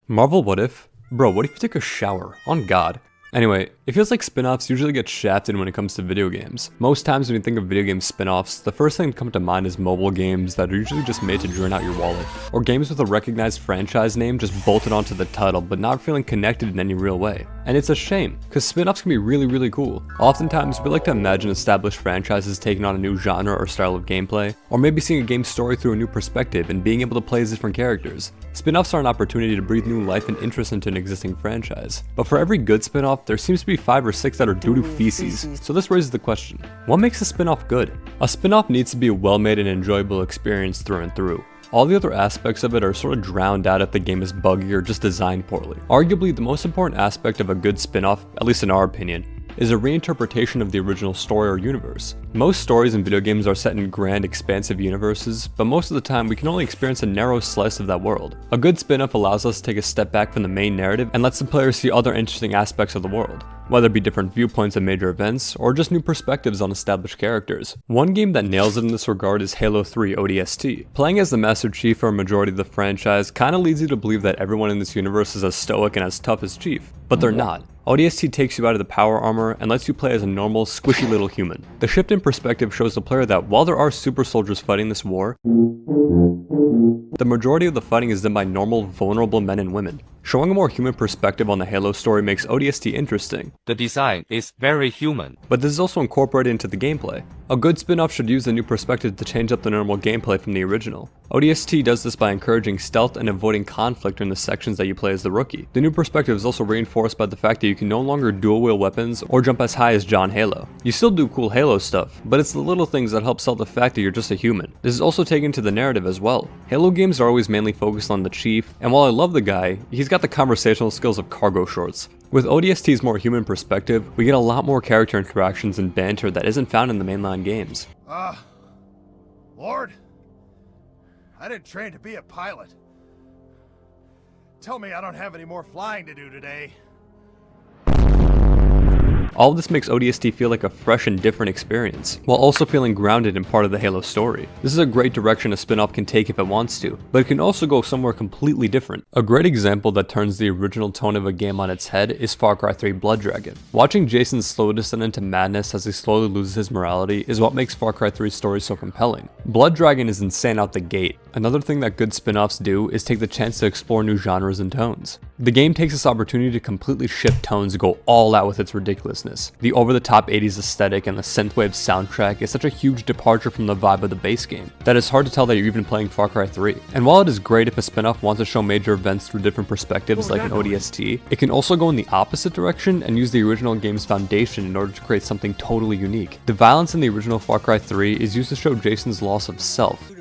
Marvel what if? Bro, what if you take a shower? On God. Anyway, it feels like spin-offs usually get shafted when it comes to video games. Most times when you think of video game spin-offs, the first thing to come to mind is mobile games that are usually just made to drain out your wallet, or games with a recognized franchise name just bolted onto the title but not feeling connected in any real way. And it's a shame, because spin-offs can be really cool. Oftentimes, we like to imagine established franchises taking on a new genre or style of gameplay, or maybe seeing a game's story through a new perspective and being able to play as different characters. Spin-offs are an opportunity to breathe new life and interest into an existing franchise. But for every good spin-off, there seems to be 5 or 6 that are doo-doo feces. So this raises the question, what makes a spin-off good? A spin-off needs to be a well-made and enjoyable experience through and through. All the other aspects of it are sort of drowned out if the game is buggy or just designed poorly. Arguably, the most important aspect of a good spin-off, at least in our opinion, is a reinterpretation of the original story or universe. Most stories in video games are set in grand, expansive universes, but most of the time we can only experience a narrow slice of that world. A good spin-off allows us to take a step back from the main narrative and lets the player see other interesting aspects of the world, whether it be different viewpoints of major events, or just new perspectives on established characters. One game that nails it in this regard is Halo 3 ODST. Playing as the Master Chief for a majority of the franchise kinda leads you to believe that everyone in this universe is as stoic and as tough as Chief, but they're not. ODST takes you out of the power armor and lets you play as a normal, squishy little human. The shift in perspective shows the player that while there are super soldiers fighting this war, the majority of the fighting is done by normal, vulnerable men and women. Showing a more human perspective on the Halo story makes ODST interesting. The design is very human. But this is also incorporated into the gameplay. A good spin-off should use a new perspective to change up the normal gameplay from the original. ODST does this by encouraging stealth and avoiding conflict in the sections that you play as the rookie. The new perspective is also reinforced by the fact that you can no longer dual-wield weapons or jump as high as John Halo. You still do cool Halo stuff, but it's the little things that help sell the fact that you're just a human. This is also taken to the narrative as well. Halo games are always mainly focused on the Chief, and while I love the guy, he's got the conversational skills of cargo shorts. With ODST's more human perspective, we get a lot more character interactions and banter that isn't found in the mainline games. Lord, I didn't train to be a pilot. Tell me I don't have any more flying to do today. All of this makes ODST feel like a fresh and different experience, while also feeling grounded in part of the Halo story. This is a great direction a spin-off can take if it wants to, but it can also go somewhere completely different. A great example that turns the original tone of a game on its head is Far Cry 3 Blood Dragon. Watching Jason's slow descent into madness as he slowly loses his morality is what makes Far Cry 3's story so compelling. Blood Dragon is insane out the gate. Another thing that good spin-offs do is take the chance to explore new genres and tones. The game takes this opportunity to completely shift tones and go all out with its ridiculousness. The over-the-top 80s aesthetic and the synthwave soundtrack is such a huge departure from the vibe of the base game that it's hard to tell that you're even playing Far Cry 3. And while it is great if a spin-off wants to show major events through different perspectives like an ODST, it can also go in the opposite direction and use the original game's foundation in order to create something totally unique. The violence in the original Far Cry 3 is used to show Jason's loss of self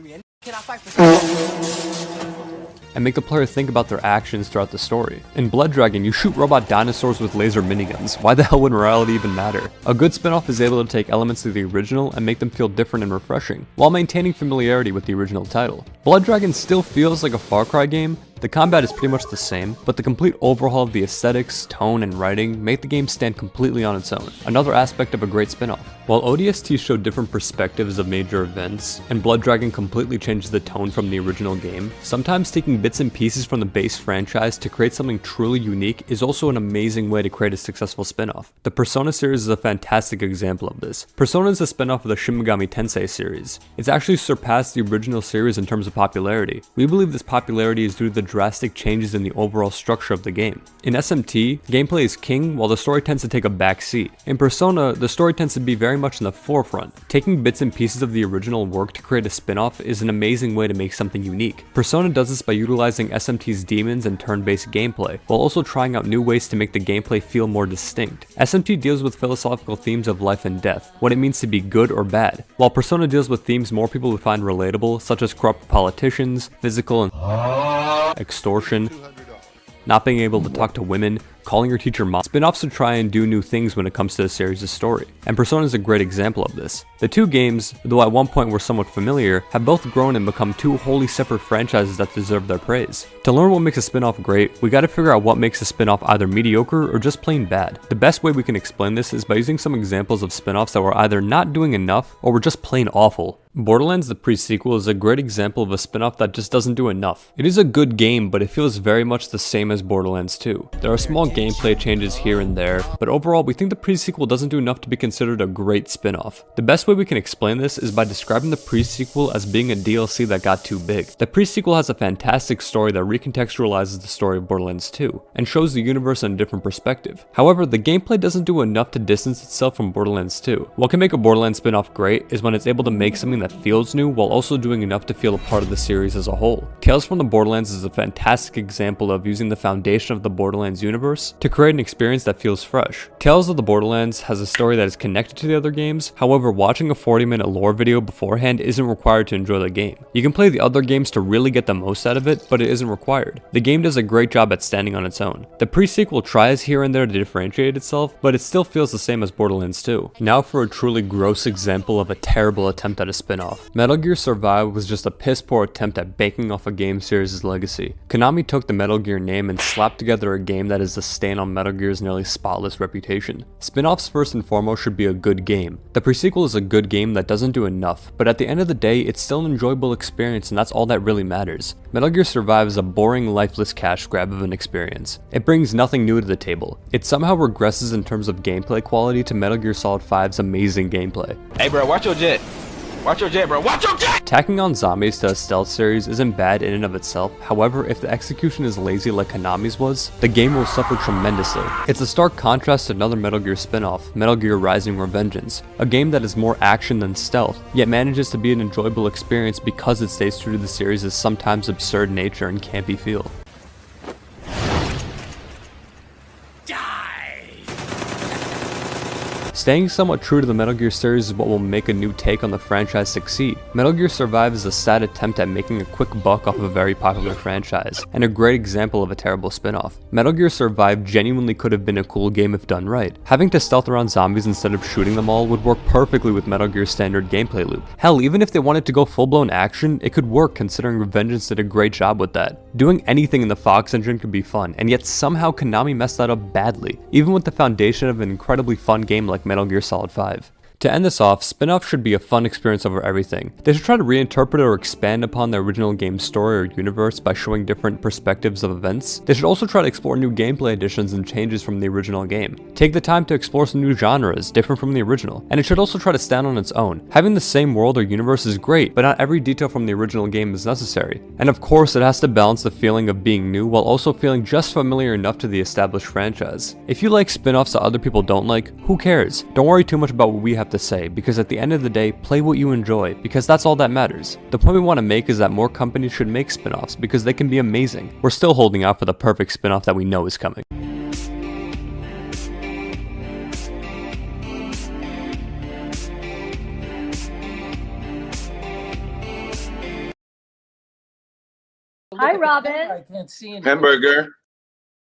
and make the player think about their actions throughout the story. In Blood Dragon, you shoot robot dinosaurs with laser miniguns. Why the hell would morality even matter? A good spin-off is able to take elements of the original and make them feel different and refreshing, while maintaining familiarity with the original title. Blood Dragon still feels like a Far Cry game. The combat is pretty much the same, but the complete overhaul of the aesthetics, tone, and writing make the game stand completely on its own, another aspect of a great spin-off. While ODST show different perspectives of major events, and Blood Dragon completely changes the tone from the original game, sometimes taking bits and pieces from the base franchise to create something truly unique is also an amazing way to create a successful spin-off. The Persona series is a fantastic example of this. Persona is a spin-off of the Shin Megami Tensei series. It's actually surpassed the original series in terms of popularity. We believe this popularity is due to the drastic changes in the overall structure of the game. In SMT, gameplay is king while the story tends to take a back seat. In Persona, the story tends to be very much in the forefront. Taking bits and pieces of the original work to create a spin-off is an amazing way to make something unique. Persona does this by utilizing SMT's demons and turn-based gameplay, while also trying out new ways to make the gameplay feel more distinct. SMT deals with philosophical themes of life and death, what it means to be good or bad, while Persona deals with themes more people would find relatable, such as corrupt politicians, physical and extortion, not being able to talk to women, calling your teacher mom. Spin-offs to try and do new things when it comes to the series' story, and Persona is a great example of this. The two games, though at one point were somewhat familiar, have both grown and become two wholly separate franchises that deserve their praise. To learn what makes a spin-off great, we gotta figure out what makes a spin-off either mediocre or just plain bad. The best way we can explain this is by using some examples of spin-offs that were either not doing enough or were just plain awful. Borderlands the pre-sequel is a great example of a spin-off that just doesn't do enough. It is a good game, but it feels very much the same as Borderlands 2. There are small gameplay changes here and there, but overall we think the pre-sequel doesn't do enough to be considered a great spin-off. The best way we can explain this is by describing the pre-sequel as being a DLC that got too big. The pre-sequel has a fantastic story that recontextualizes the story of Borderlands 2, and shows the universe in a different perspective. However, the gameplay doesn't do enough to distance itself from Borderlands 2. What can make a Borderlands spin-off great is when it's able to make something that feels new while also doing enough to feel a part of the series as a whole. Tales from the Borderlands is a fantastic example of using the foundation of the Borderlands universe to create an experience that feels fresh. Tales of the Borderlands has a story that is connected to the other games, however watching a 40-minute lore video beforehand isn't required to enjoy the game. You can play the other games to really get the most out of it, but it isn't required. The game does a great job at standing on its own. The pre-sequel tries here and there to differentiate itself, but it still feels the same as Borderlands 2. Now for a truly gross example of a terrible attempt at a spin-off. Metal Gear Survive was just a piss-poor attempt at banking off a game series' legacy. Konami took the Metal Gear name and slapped together a game that is a stain on Metal Gear's nearly spotless reputation. Spin-offs first and foremost should be a good game. The pre-sequel is a good game that doesn't do enough, but at the end of the day, it's still an enjoyable experience and that's all that really matters. Metal Gear Survive is a boring, lifeless cash grab of an experience. It brings nothing new to the table. It somehow regresses in terms of gameplay quality to Metal Gear Solid 5's amazing gameplay. Hey bro, watch your jet. Watch your jet, bro. Watch your jet! Tacking on zombies to a stealth series isn't bad in and of itself, however, if the execution is lazy like Konami's was, the game will suffer tremendously. It's a stark contrast to another Metal Gear spin-off, Metal Gear Rising: Revengeance, a game that is more action than stealth, yet manages to be an enjoyable experience because it stays true to the series' sometimes absurd nature and campy feel. Staying somewhat true to the Metal Gear series is what will make a new take on the franchise succeed. Metal Gear Survive is a sad attempt at making a quick buck off of a very popular franchise, and a great example of a terrible spin-off. Metal Gear Survive genuinely could have been a cool game if done right. Having to stealth around zombies instead of shooting them all would work perfectly with Metal Gear's standard gameplay loop. Hell, even if they wanted to go full-blown action, it could work considering Revengeance did a great job with that. Doing anything in the Fox engine could be fun, and yet somehow Konami messed that up badly, even with the foundation of an incredibly fun game like Metal Gear Solid 5. To end this off, spin-offs should be a fun experience over everything. They should try to reinterpret or expand upon the original game's story or universe by showing different perspectives of events. They should also try to explore new gameplay additions and changes from the original game. Take the time to explore some new genres, different from the original. And it should also try to stand on its own. Having the same world or universe is great, but not every detail from the original game is necessary. And of course, it has to balance the feeling of being new while also feeling just familiar enough to the established franchise. If you like spin-offs that other people don't like, who cares? Don't worry too much about what we have to say, because at the end of the day, play what you enjoy, because that's all that matters. The point we want to make is that more companies should make spin-offs because they can be amazing. We're still holding out for the perfect spin-off that we know is coming. Hi, Robin. Hamburger.